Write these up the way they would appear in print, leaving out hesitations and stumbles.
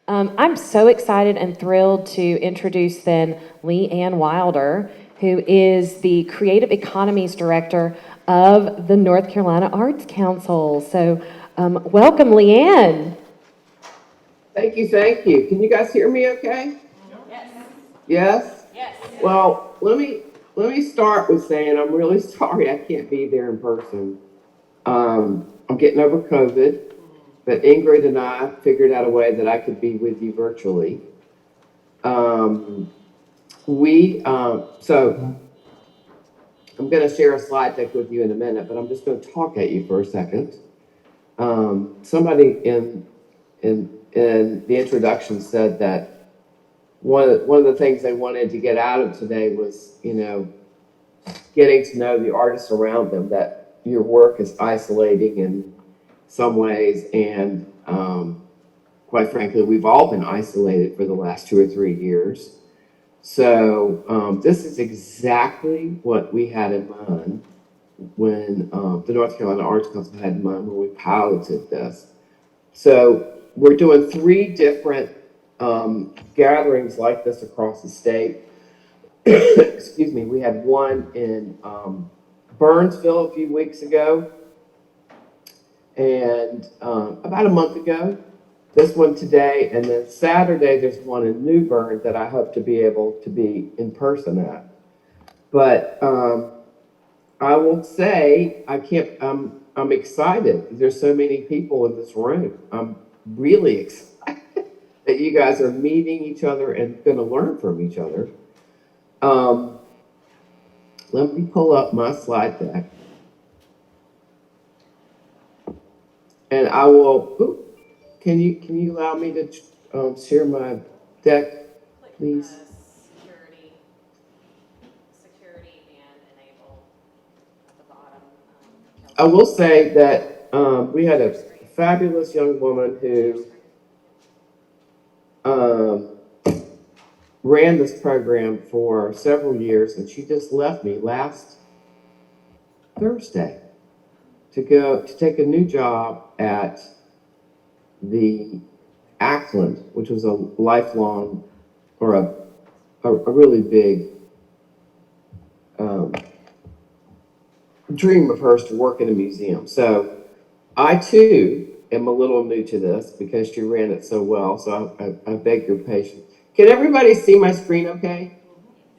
I'm so excited and thrilled to introduce then Leanne Wilder, who is the Creative Economies Director of the North Carolina Arts Council. So welcome, Leanne. Thank you, thank you. Can you guys hear me okay? Yes? Well, let me start with saying I'm really sorry I can't be there in person. I'm getting over COVID, but Ingrid and I figured out a way that I could be with you virtually. Um, so I'm going to share a slide deck with you in a minute, but I'm just going to talk at you for a second. Somebody in the introduction said that one of the things they wanted to get out of today was, getting to know the artists around them, that your work is isolating in some ways. And quite frankly, we've all been isolated for the last 2 or 3 years. So this is exactly what we had in mind when the North Carolina Arts Council had in mind when we piloted this. So we're doing 3 different gatherings like this across the state. Excuse me, we had one in Burnsville a few weeks ago, and about a month ago, this one today, and then Saturday there's one in New Bern that I hope to be able to be in person at. But I will say I'm excited. There's so many people in this room. I'm really excited that you guys are meeting each other and going to learn from each other. Let me pull up my slide deck. And I will, can you allow me to share my deck, please? Security and enable at the bottom. I will say that we had a fabulous young woman who ran this program for several years, and she just left me last Thursday to take a new job at the Ackland, which was a lifelong or a really big dream of hers to work in a museum. So I too am a little new to this because she ran it so well. So I beg your patience. Can everybody see my screen okay?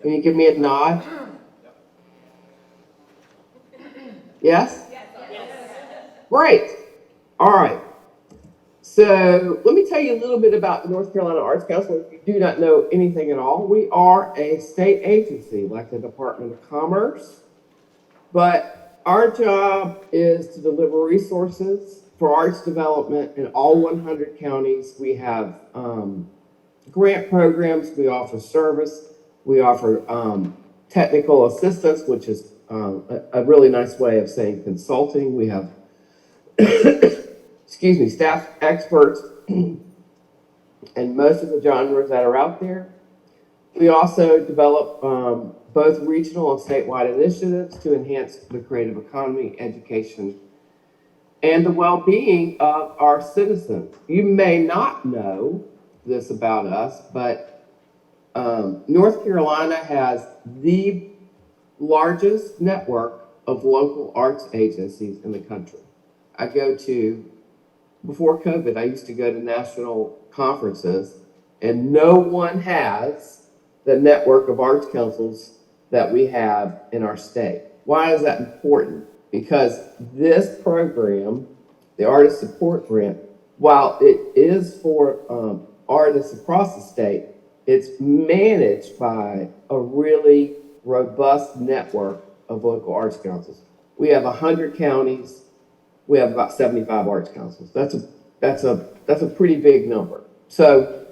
Can you give me a nod? Yes? Great. All right. So let me tell you a little bit about the North Carolina Arts Council. If you do not know anything at all, we are a state agency like the Department of Commerce, but our job is to deliver resources for arts development in all 100 counties. We have grant programs, we offer service, we offer technical assistance, which is a really nice way of saying consulting. We have excuse me, staff experts in most of the genres that are out there. We also develop both regional and statewide initiatives to enhance the creative economy, education, and the well-being of our citizens. You may not know this about us, but North Carolina has the largest network of local arts agencies in the country. Before COVID, I used to go to national conferences, and no one has the network of arts councils that we have in our state. Why is that important? Because this program, the Artist Support Grant, while it is for artists across the state, it's managed by a really robust network of local arts councils. We have 100 counties. We have about 75 arts councils. That's a pretty big number. So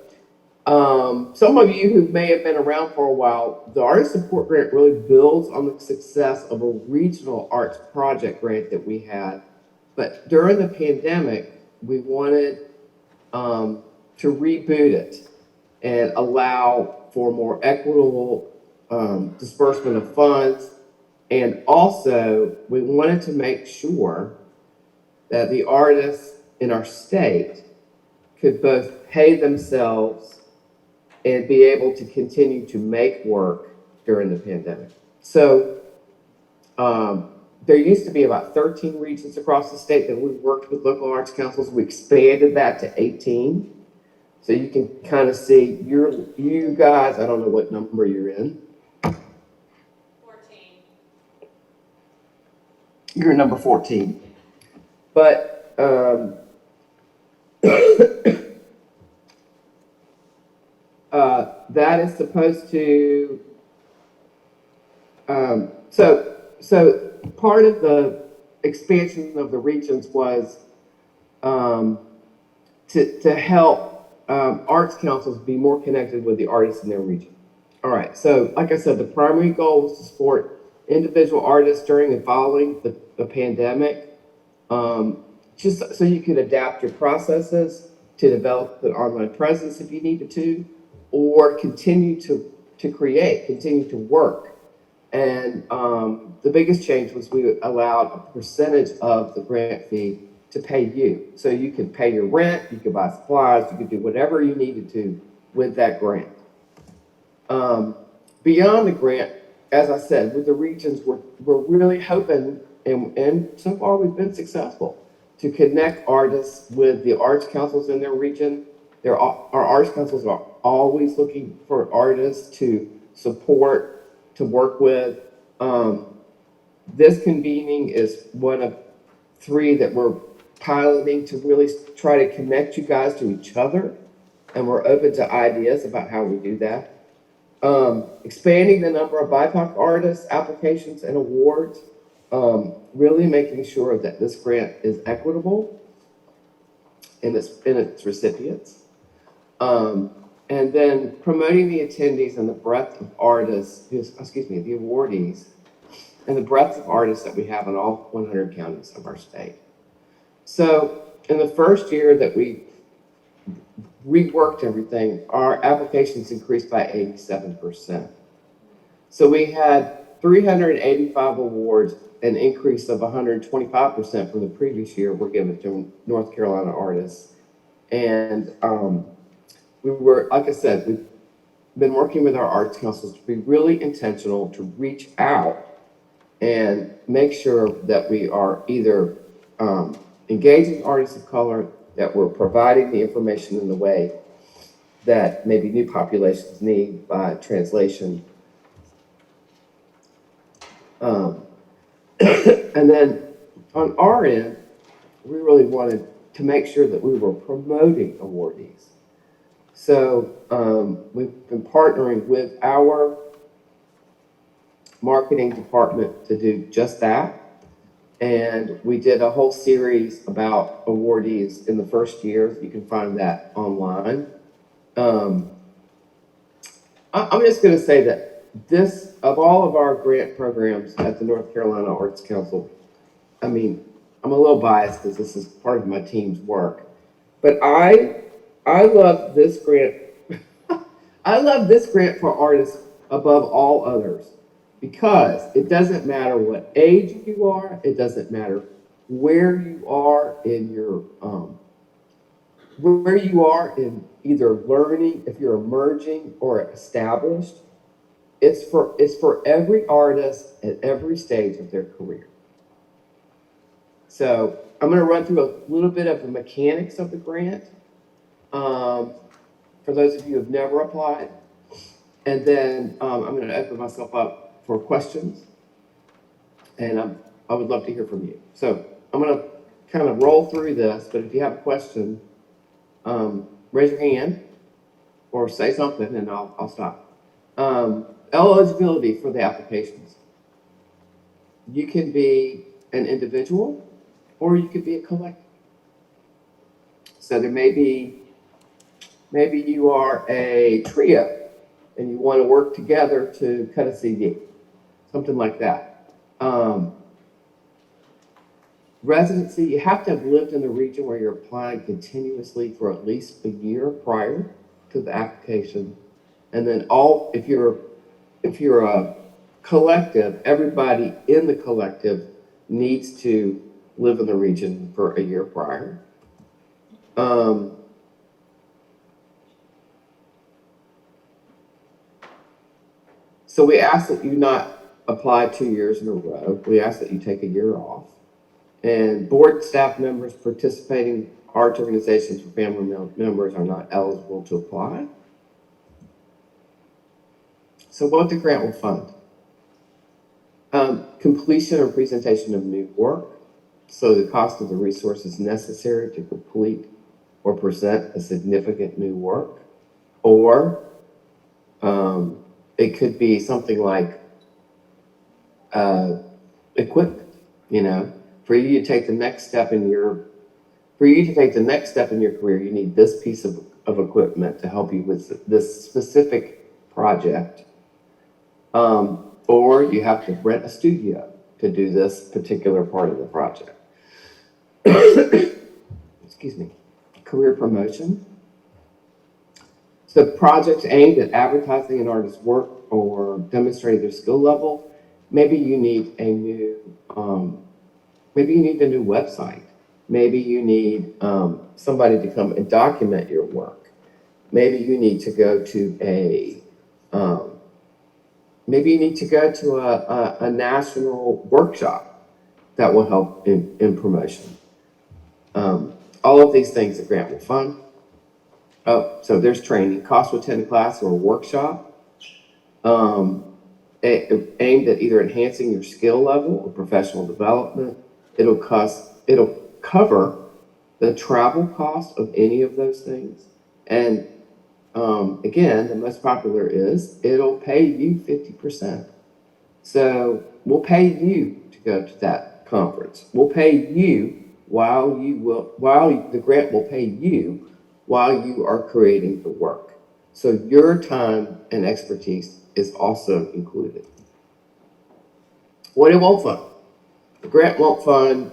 some of you who may have been around for a while, the Artist Support Grant really builds on the success of a regional arts project grant that we had. But during the pandemic, we wanted to reboot it and allow for more equitable disbursement of funds. And also, we wanted to make sure that the artists in our state could both pay themselves and be able to continue to make work during the pandemic. So there used to be about 13 regions across the state that we worked with local arts councils. We expanded that to 18. So you can kind of see you guys, I don't know what number you're in. 14. You're number 14. But that is supposed to, so part of the expansion of the regions was to help arts councils be more connected with the artists in their region. All right, so like I said, the primary goal was to support individual artists during and following the pandemic, just so you could adapt your processes to develop an online presence if you needed to, or continue to create, continue to work. And the biggest change was we allowed a percentage of the grant fee to pay you. So you could pay your rent, you could buy supplies, you could do whatever you needed to with that grant. Beyond the grant, as I said, with the regions, we're really hoping, and so far we've been successful, to connect artists with the arts councils in their region. Our arts councils are always looking for artists to support, to work with. This convening is one of 3 that we're piloting to really try to connect you guys to each other, and we're open to ideas about how we do that. Expanding the number of BIPOC artists, applications, and awards, really making sure that this grant is equitable in its recipients. And then promoting the attendees and the breadth of artists, the awardees, and the breadth of artists that we have in all 100 counties of our state. So in the first year that we reworked everything, our applications increased by 87%. So we had 385 awards, an increase of 125% from the previous year were given to North Carolina artists. And we were, like I said, we've been working with our arts councils to be really intentional to reach out and make sure that we are either engaging artists of color, that we're providing the information in the way that maybe new populations need by translation. And then on our end, we really wanted to make sure that we were promoting awardees. So we've been partnering with our marketing department to do just that. And we did a whole series about awardees in the first year. You can find that online. I'm just going to say that this, of all of our grant programs at the North Carolina Arts Council, I mean, I'm a little biased because this is part of my team's work, but I love this grant. I love this grant for artists above all others, because it doesn't matter what age you are, it doesn't matter where you are in your where you are in either learning, if you're emerging or established. It's for every artist at every stage of their career. So I'm going to run through a little bit of the mechanics of the grant for those of you who have never applied, and then I'm going to open myself up for questions, and I would love to hear from you. So I'm going to kind of roll through this, but if you have a question, raise your hand or say something, and I'll stop. Eligibility for the applications. You can be an individual, or you could be a collective. So there maybe you are a trio, and you want to work together to cut a CD, something like that. Residency, you have to have lived in the region where you're applying continuously for at least a year prior to the application. And then if you're a collective, everybody in the collective needs to live in the region for a year prior. So we ask that you not apply 2 years in a row. We ask that you take a year off. And board staff members participating arts organizations or family members are not eligible to apply. So what the grant will fund? Completion or presentation of new work. So the cost of the resources necessary to complete or present a significant new work. Or it could be something like equipment, for you to take the next step in your career, you need this piece of equipment to help you with this specific project. Or you have to rent a studio to do this particular part of the project. Excuse me. Career promotion. So projects aimed at advertising an artist's work or demonstrating their skill level. Maybe you need a new website. Maybe you need somebody to come and document your work. Maybe you need to go to a national workshop that will help in promotion. All of these things the grant will fund. Oh, so there's training. Cost to attend a class or a workshop aimed at either enhancing your skill level or professional development. It'll cover the travel cost of any of those things. And again, the most popular is it'll pay you 50%. So we'll pay you to go to that conference. We'll pay you while the grant will pay you while you are creating the work. So your time and expertise is also included. What it won't fund. The grant won't fund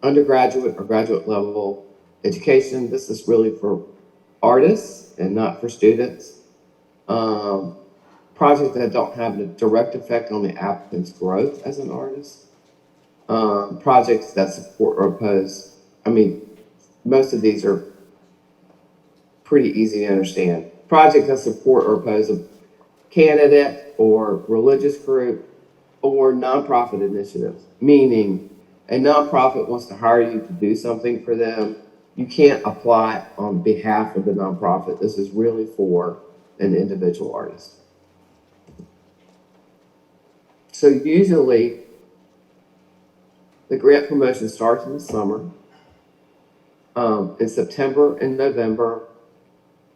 undergraduate or graduate level education. This is really for artists and not for students. Projects that don't have a direct effect on the applicant's growth as an artist. Projects that support or oppose, most of these are pretty easy to understand. Projects that support or oppose a candidate or religious group or nonprofit initiatives, meaning a nonprofit wants to hire you to do something for them. You can't apply on behalf of the nonprofit. This is really for an individual artist. So usually the grant promotion starts in the summer. In September and November,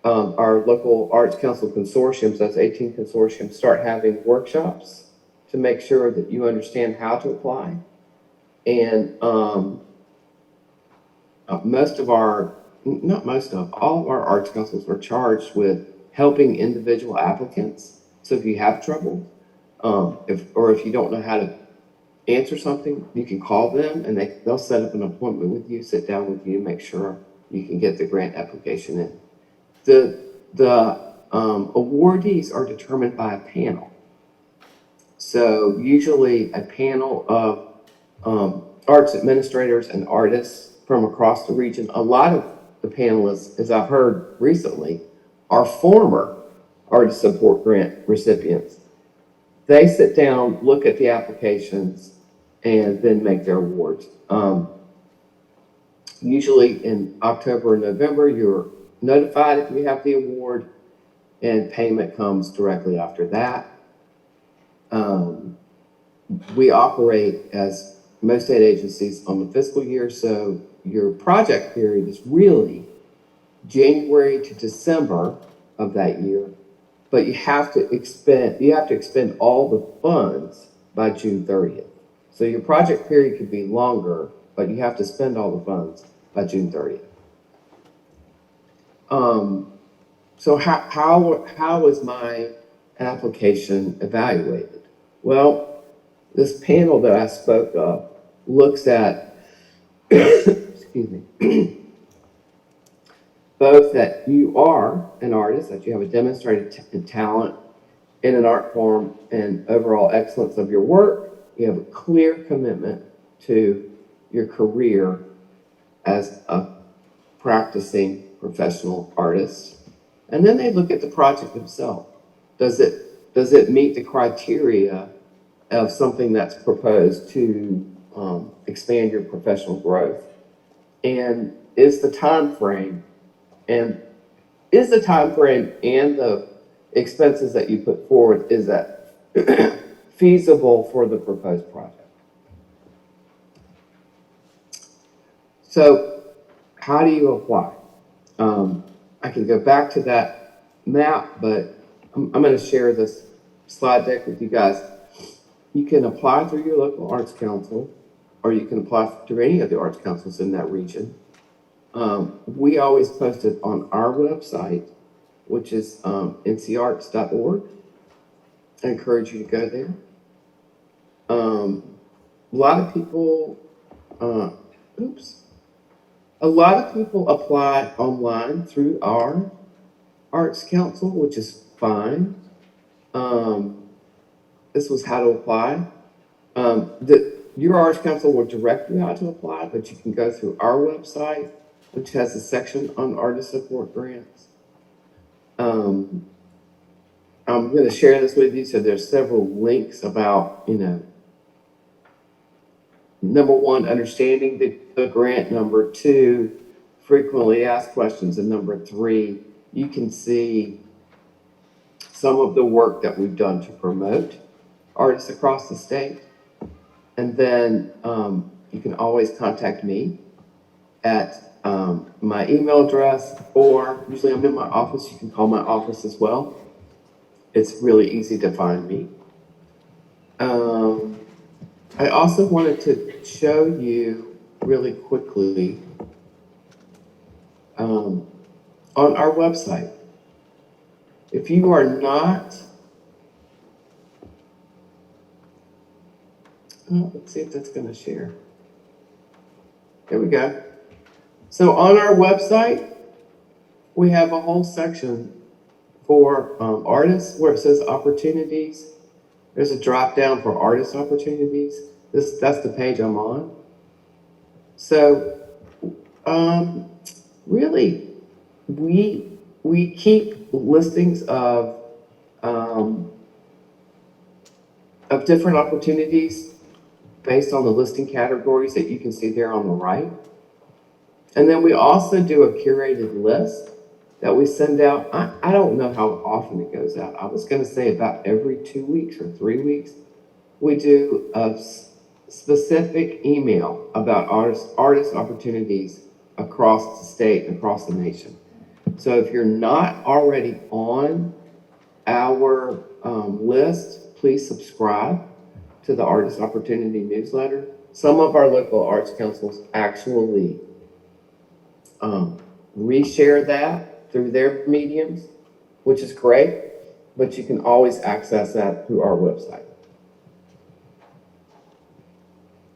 our local Arts Council consortiums, those 18 consortiums, start having workshops to make sure that you understand how to apply. And all of our arts councils are charged with helping individual applicants. So if you have trouble, if you don't know how to answer something, you can call them and they'll set up an appointment with you, sit down with you, make sure you can get the grant application in. The awardees are determined by a panel. So usually a panel of arts administrators and artists from across the region. A lot of the panelists, as I've heard recently, are former artist support grant recipients. They sit down, look at the applications, and then make their awards. Usually in October or November, you're notified if you have the award, and payment comes directly after that. We operate as most state agencies on the fiscal year, so your project period is really January to December of that year, but you have to expend all the funds by June 30th. So your project period could be longer, but you have to spend all the funds by June 30th. So how was my application evaluated? Well, this panel that I spoke of looks at, excuse me, both that you are an artist, that you have a demonstrated talent in an art form and overall excellence of your work. You have a clear commitment to your career as a practicing professional artist. And then they look at the project itself. Does it does it meet the criteria of something that's proposed to expand your professional growth? And is the time frame and the expenses that you put forward, is that feasible for the proposed project? So how do you apply? I can go back to that map, but I'm going to share this slide deck with you guys. You can apply through your local arts council, or you can apply through any of the arts councils in that region. We always post it on our website, which is ncarts.org. I encourage you to go there. A lot of people, a lot of people apply online through our arts council, which is fine. This was how to apply. Your arts council will direct you how to apply, but you can go through our website, which has a section on artist support grants. I'm going to share this with you. So there's several links about, number one, understanding the grant. Number two, frequently asked questions. And number three, you can see some of the work that we've done to promote artists across the state. And then you can always contact me at my email address, or usually I'm in my office. You can call my office as well. It's really easy to find me. I also wanted to show you really quickly on our website. If you are not, let's see if that's going to share. There we go. So on our website, we have a whole section for artists where it says opportunities. There's a drop down for artist opportunities. That's the page I'm on. So really, we keep listings of different opportunities based on the listing categories that you can see there on the right. And then we also do a curated list that we send out. I don't know how often it goes out. I was going to say about every 2 weeks or 3 weeks. We do a specific email about artist opportunities across the state and across the nation. So if you're not already on our list, please subscribe to the Artist Opportunity newsletter. Some of our local arts councils actually reshare that through their mediums, which is great, but you can always access that through our website.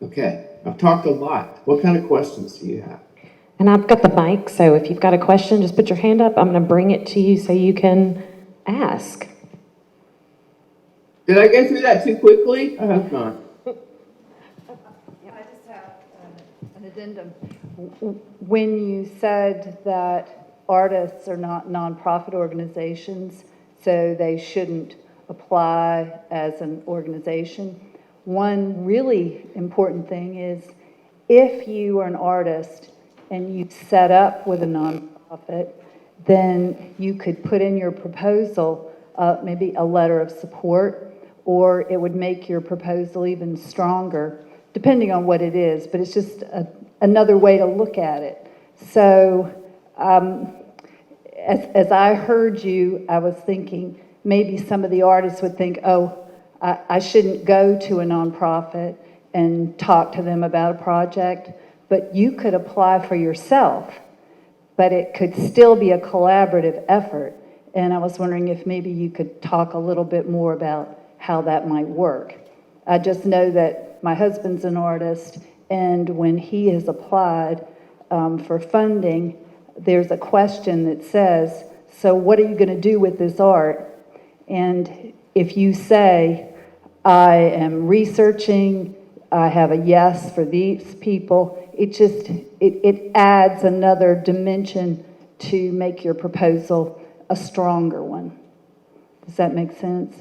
Okay, I've talked a lot. What kind of questions do you have? And I've got the mic, so if you've got a question, just put your hand up. I'm going to bring it to you so you can ask. Did I go through that too quickly? I hope not. I just have an addendum. When you said that artists are not nonprofit organizations, so they shouldn't apply as an organization, one really important thing is if you are an artist and you set up with a nonprofit, then you could put in your proposal maybe a letter of support, or it would make your proposal even stronger, depending on what it is, but it's just another way to look at it. So as I heard you, I was thinking maybe some of the artists would think, oh, I shouldn't go to a nonprofit and talk to them about a project, but you could apply for yourself, but it could still be a collaborative effort. And I was wondering if maybe you could talk a little bit more about how that might work. I just know that my husband's an artist, and when he has applied for funding, there's a question that says, so what are you going to do with this art? And if you say, I am researching, I have a yes for these people, it adds another dimension to make your proposal a stronger one. Does that make sense?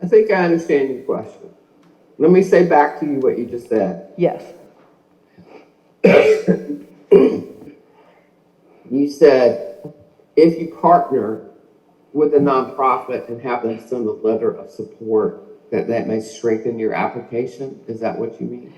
I think I understand your question. Let me say back to you what you just said. Yes, You said if you partner with a nonprofit and have them send a letter of support, that may strengthen your application. Is that what you mean?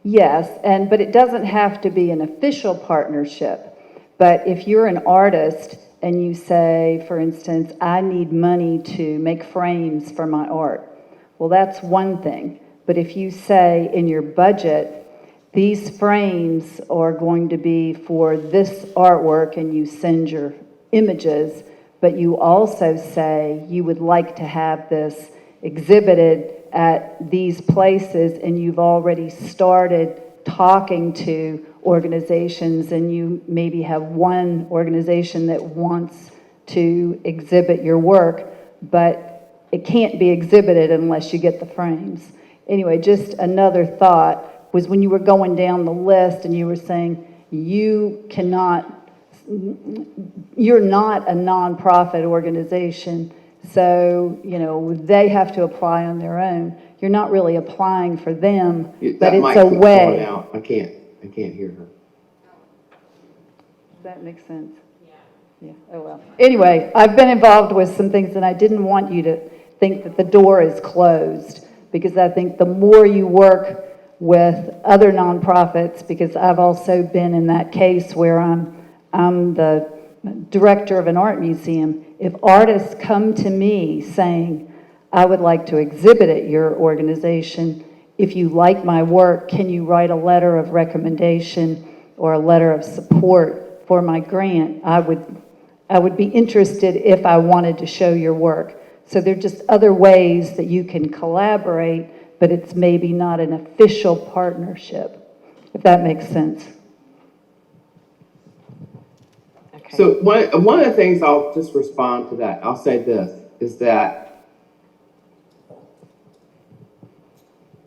yes, but it doesn't have to be an official partnership. But if you're an artist and you say, for instance, I need money to make frames for my art, well, that's one thing. But if you say in your budget, these frames are going to be for this artwork, and you send your images, but you also say you would like to have this exhibited at these places, and you've already started talking to organizations, and you maybe have one organization that wants to exhibit your work, but it can't be exhibited unless you get the frames. Anyway, just another thought was when you were going down the list and you were saying you're not a nonprofit organization, so, they have to apply on their own. You're not really applying for them, but That it's mic a keeps going way. out. I can't hear her. Does that make sense? Yeah, oh well. Anyway, I've been involved with some things, and I didn't want you to think that the door is closed, because I think the more you work with other nonprofits, because I've also been in that case where I'm the director of an art museum. If artists come to me saying, I would like to exhibit at your organization, if you like my work, can you write a letter of recommendation or a letter of support for my grant? I would be interested if I wanted to show your work. So there are just other ways that you can collaborate, but it's maybe not an official partnership, if that makes sense. Okay. So one of the things I'll just respond to that, I'll say this, is that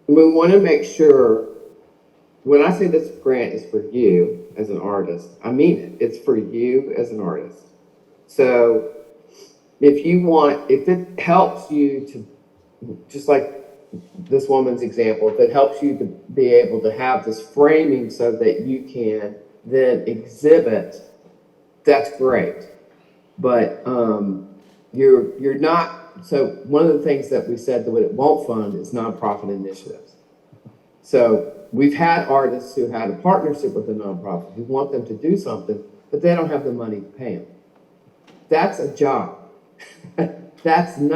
we want to make sure, when I say this grant is for you as an artist, I mean it. It's for you as an artist. So if it helps you to, just like this woman's example, if it helps you to be able to have this framing so that you can then exhibit, that's great. But you're not. So one of the things that we said that it won't fund is nonprofit initiatives. So we've had artists who had a partnership with a nonprofit who want them to do something, but they don't have the money to pay them. That's a job. That's a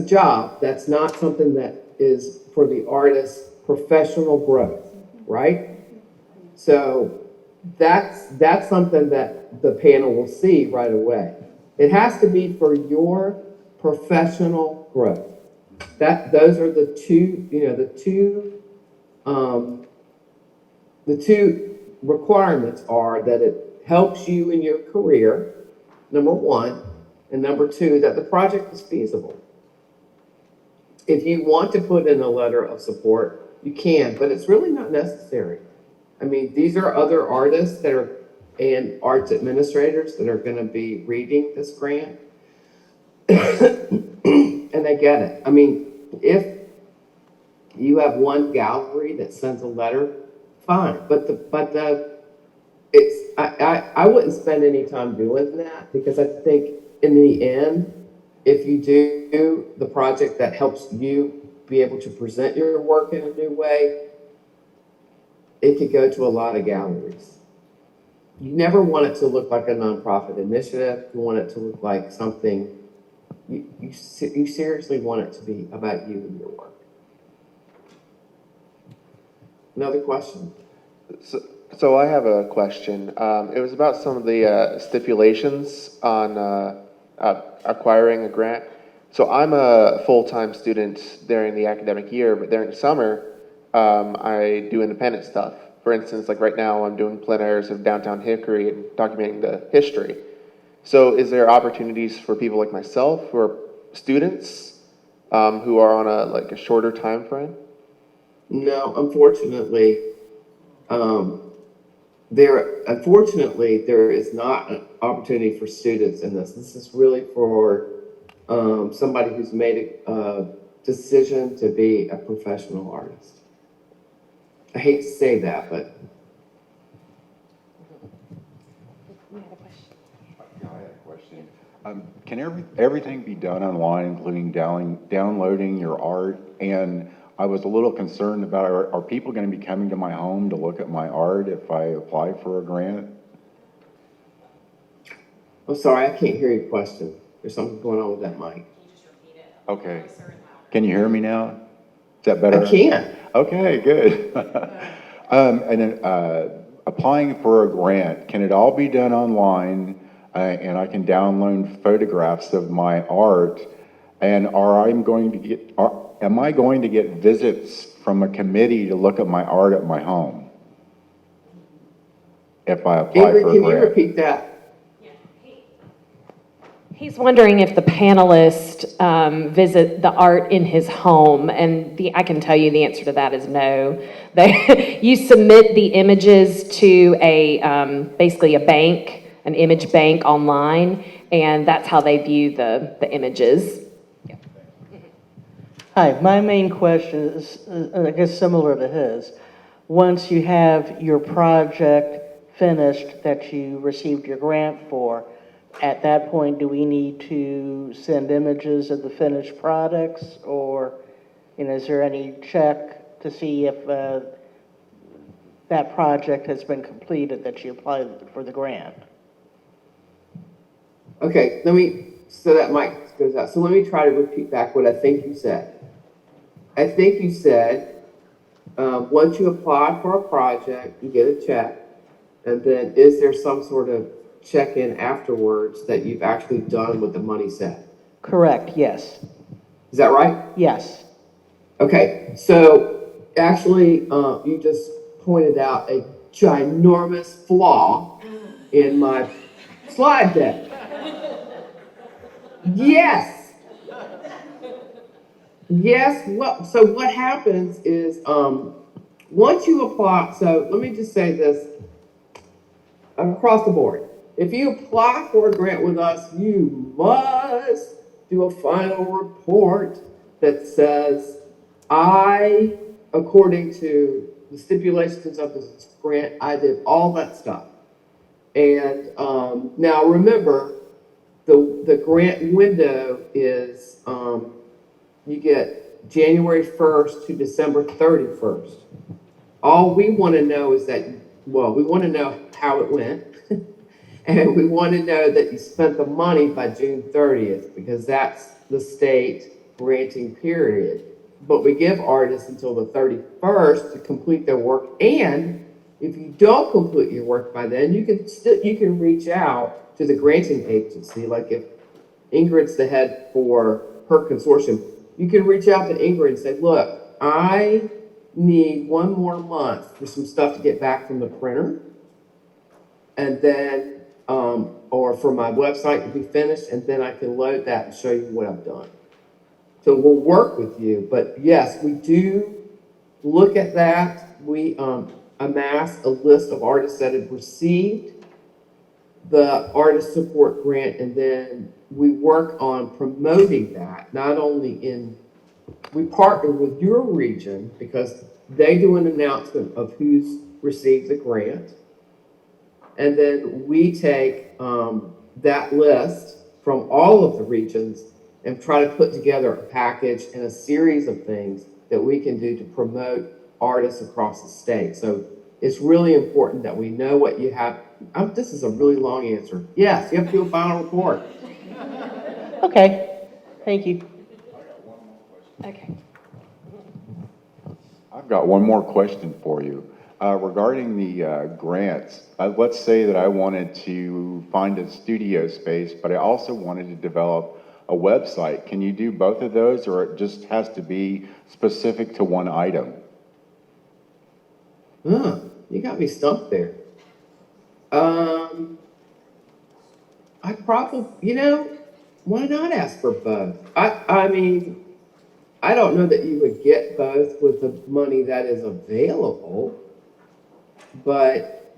job. That's not something that is for the artist's professional growth, right? So that's something that the panel will see right away. It has to be for your professional growth. Those are the two requirements are that it helps you in your career, number one, and number two, that the project is feasible. If you want to put in a letter of support, you can, but it's really not necessary. I mean, these are other artists and arts administrators that are going to be reading this grant, and they get it. I mean, if you have one gallery that sends a letter, fine. I wouldn't spend any time doing that, because I think in the end, if you do the project that helps you be able to present your work in a new way, it could go to a lot of galleries. You never want it to look like a nonprofit initiative. You want it to look like something, you seriously want it to be about you and your work. Another question? So I have a question. It was about some of the stipulations on acquiring a grant. So I'm a full-time student during the academic year, but during the summer, I do independent stuff. For instance, like right now, I'm doing plenaires of downtown Hickory and documenting the history. So is there opportunities for people like myself who are students who are on a shorter time frame? No, unfortunately, there is not an opportunity for students in this. This is really for somebody who's made a decision to be a professional artist. I hate to say that, but Yeah, I had a question. Can everything be done online, including downloading your art? And I was a little concerned about, are people going to be coming to my home to look at my art if I apply for a grant? I'm sorry, I can't hear your question. There's something going on with that mic. Okay. Can you hear me now? Is that I better? can. Okay, good. And then, applying for a grant, can it all be done online? And I can download photographs of my art? And am I going to get visits from a committee to look at my art at my home? If I apply Ingrid, for a can you grant? repeat that? He's wondering if the panelists visit the art in his home, and I can tell you the answer to that is no. You submit the images to basically a bank, an image bank online, and that's how they view the images. Hi, my main question is, I guess, similar to his. Once you have your project finished that you received your grant for, at that point, do we need to send images of the finished products? Or, is there any check to see if that project has been completed that you applied for the grant? Okay, so that mic goes out. So let me try to repeat back what I think you said. I think you said, once you apply for a project, you get a check, and then is there some sort of check-in afterwards that you've actually done what the money said? Correct, yes. Is that right? Yes. Okay, so actually, you just pointed out a ginormous flaw in my slide deck. Yes. Yes, so what happens is, once you apply, so let me just say this across the board. If you apply for a grant with us, you must do a final report that says, according to the stipulations of this grant, I did all that stuff. And now remember, the grant window is you get January 1st to December 31st. All we want to know is that, we want to know how it went. And we want to know that you spent the money by June 30th, because that's the state granting period. But we give artists until the 31st to complete their work. And if you don't complete your work by then, you can reach out to the granting agency. Like if Ingrid's the head for her consortium, you can reach out to Ingrid and say, look, I need 1 more month for some stuff to get back from the printer. And then, or for my website to be finished, and then I can load that and show you what I've done. So we'll work with you, but yes, we do look at that. We amass a list of artists that have received the artist support grant, and then we work on promoting that, not only we partner with your region because they do an announcement of who's received the grant. And then we take that list from all of the regions and try to put together a package and a series of things that we can do to promote artists across the state. So it's really important that we know what you have. This is a really long answer. Yes, you have to do a final report. Okay, thank you. Okay. I've got one more question for you. Regarding the grants, let's say that I wanted to find a studio space, but I also wanted to develop a website. Can you do both of those, or it just has to be specific to one item? You got me stumped there. I probably, why not ask for both? I mean, I don't know that you would get both with the money that is available, but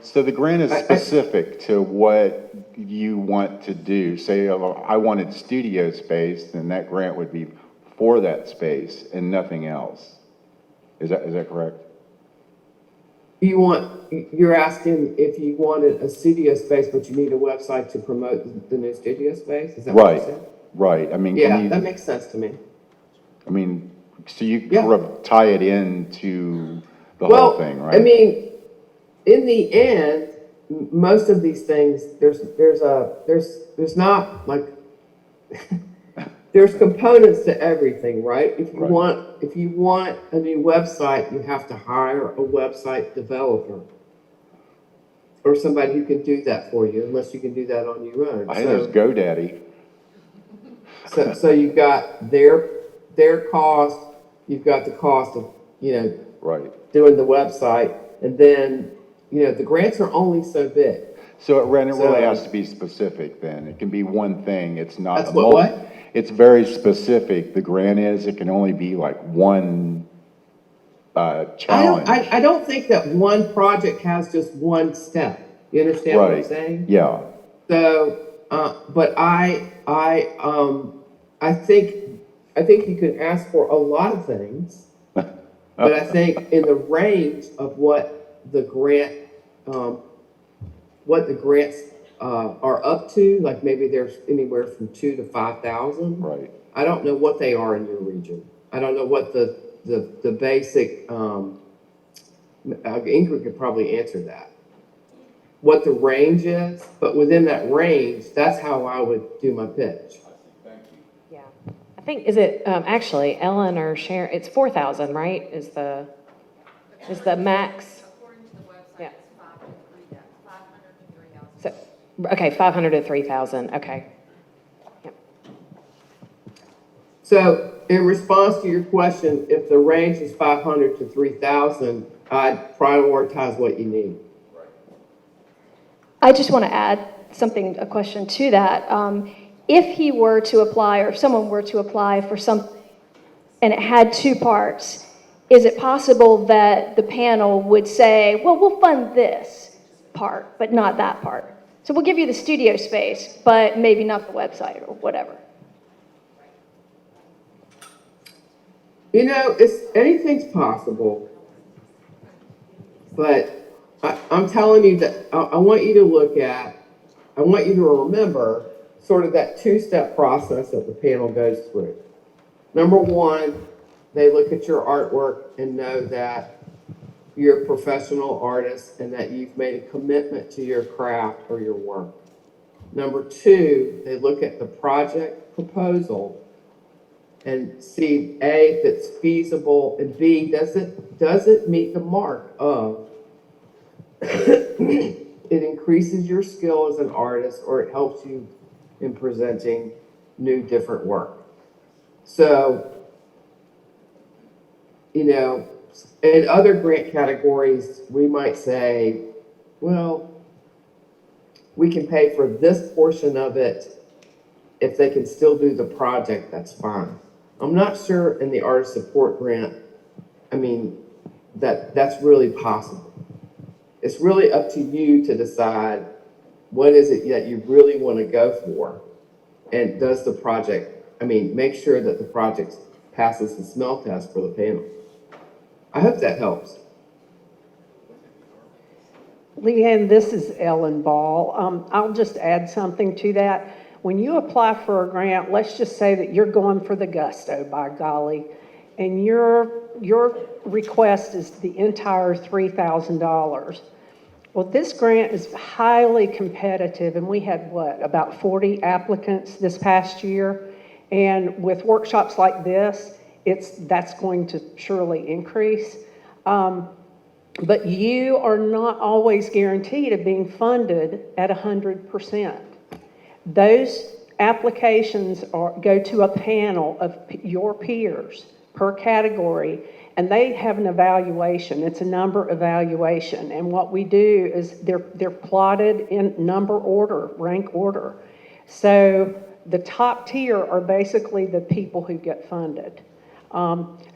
So the grant is I- specific to what you want to do. Say, I wanted studio space, then that grant would be for that space and nothing else. Is that correct? you're asking if you wanted a studio space, but you need a website to promote the new studio space? Is that what you Right, said? right. I mean, Yeah, that makes sense to me. I mean, so you Yeah. sort of tie it into the whole Well, thing, I right? mean, in the end, most of these things, there's not like, there's components to everything, right? Right. If you want a new website, you have to hire a website developer or somebody who can do that for you, unless you can do that on your own. I think there's GoDaddy. So you've got their cost, you've got the cost of, Right. doing the website, and then, the grants are only so big. So it really So- has to be specific then. It can be one thing. It's not That's a what? It's very specific. The grant is, it can only be like one, challenge. I don't think that one project has just one step. You understand what I'm Right. saying? Yeah. So, but I think you can ask for a lot of things, but I think in the range of what the grants are up to, like maybe there's anywhere from 2,000 to 5,000. Right. I don't know what they are in your region. I don't know what the basic. Ingrid could probably answer that. What the range is, but within that range, that's how I would do my pitch. Yeah. I think, is it, actually, Ellen or Sharon, it's 4,000, right? Is the max? According to the website, Yeah. it's 500 to 3,000. So, okay, 500 to 3,000, okay. Yep. So, in response to your question, if the range is 500 to 3,000, I'd prioritize what you need. I just want to add something, a question to that. If he were to apply, or if someone were to apply for something and it had two parts, is it possible that the panel would say, well, we'll fund this part, but not that part? So we'll give you the studio space, but maybe not the website or whatever. Anything's possible, but I'm telling you that I want you to remember sort of that two-step process that the panel goes through. Number one, they look at your artwork and know that you're a professional artist and that you've made a commitment to your craft or your work. Number two, they look at the project proposal and see A, if it's feasible, and B, does it meet the mark of it increases your skill as an artist, or it helps you in presenting new, different work. So, in other grant categories, we might say, well, we can pay for this portion of it. If they can still do the project, that's fine. I'm not sure in the artist support grant, that's really possible. It's really up to you to decide what is it that you really want to go for, and does the project, make sure that the project passes the smell test for the panel. I hope that helps. Leanne, this is Ellen Ball. I'll just add something to that. When you apply for a grant, let's just say that you're going for the gusto, by golly, and your request is the entire $3,000. Well, this grant is highly competitive, and we had, about 40 applicants this past year. And with workshops like this, that's going to surely increase. But you are not always guaranteed of being funded at 100%. Those applications go to a panel of your peers per category, and they have an evaluation. It's a number evaluation, and what we do is they're plotted in number order, rank order. So the top tier are basically the people who get funded.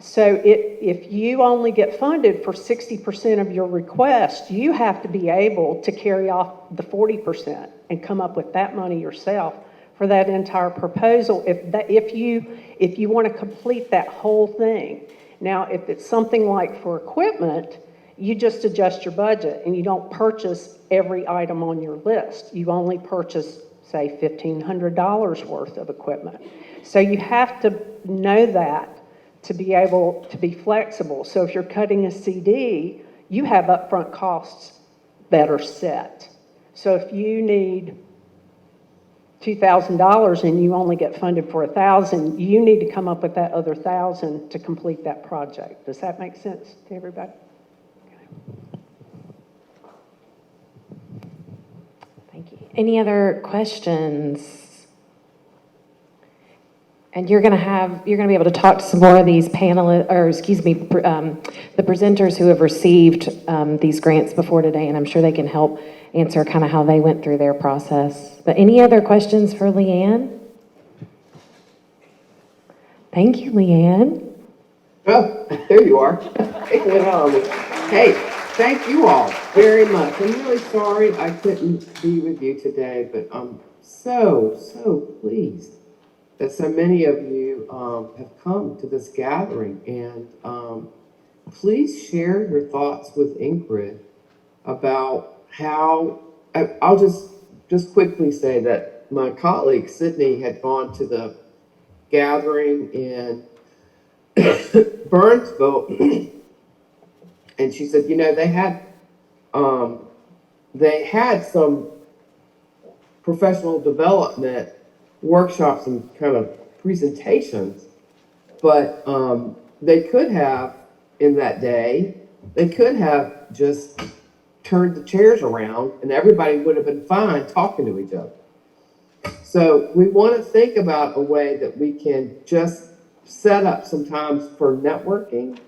So if you only get funded for 60% of your request, you have to be able to carry off the 40% and come up with that money yourself for that entire proposal, if you want to complete that whole thing. Now, if it's something like for equipment, you just adjust your budget and you don't purchase every item on your list. You only purchase, say, $1,500 worth of equipment. So you have to know that to be able to be flexible. So if you're cutting a CD, you have upfront costs that are set. So if you need $2,000 and you only get funded for $1,000, you need to come up with that other $1,000 to complete that project. Does that make sense to everybody? Thank you. Any other questions? And you're going to be able to talk to some more of these panelists, or excuse me, the presenters who have received these grants before today, and I'm sure they can help answer kind of how they went through their process. But any other questions for Leanne? Thank you, Leanne. Oh, there you are. It went on me. Hey, thank you all very much. I'm really sorry I couldn't be with you today, but I'm so pleased that so many of you have come to this gathering. And please share your thoughts with Ingrid about how, I'll just quickly say that my colleague Sydney had gone to the gathering in Burnsville, and she said, they had some professional development workshops and kind of presentations, but they could have, in that day, they could have just turned the chairs around and everybody would have been fine talking to each other. So we want to think about a way that we can just set up sometimes for networking,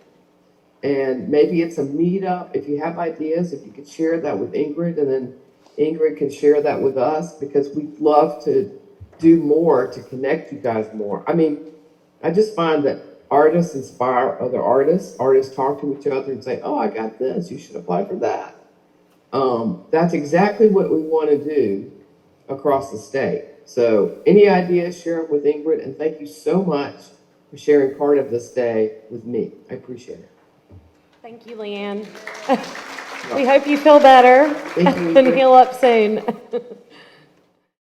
and maybe it's a meetup. If you have ideas, if you could share that with Ingrid, and then Ingrid can share that with us, because we'd love to do more to connect you guys more. I mean, I just find that artists inspire other artists. Artists talk to each other and say, oh, I got this, you should apply for that. That's exactly what we want to do across the state. So any ideas, share them with Ingrid, and thank you so much for sharing part of this day with me. I appreciate it. Thank you, Leanne. We hope you feel better Thank you, and Ingrid. heal up soon.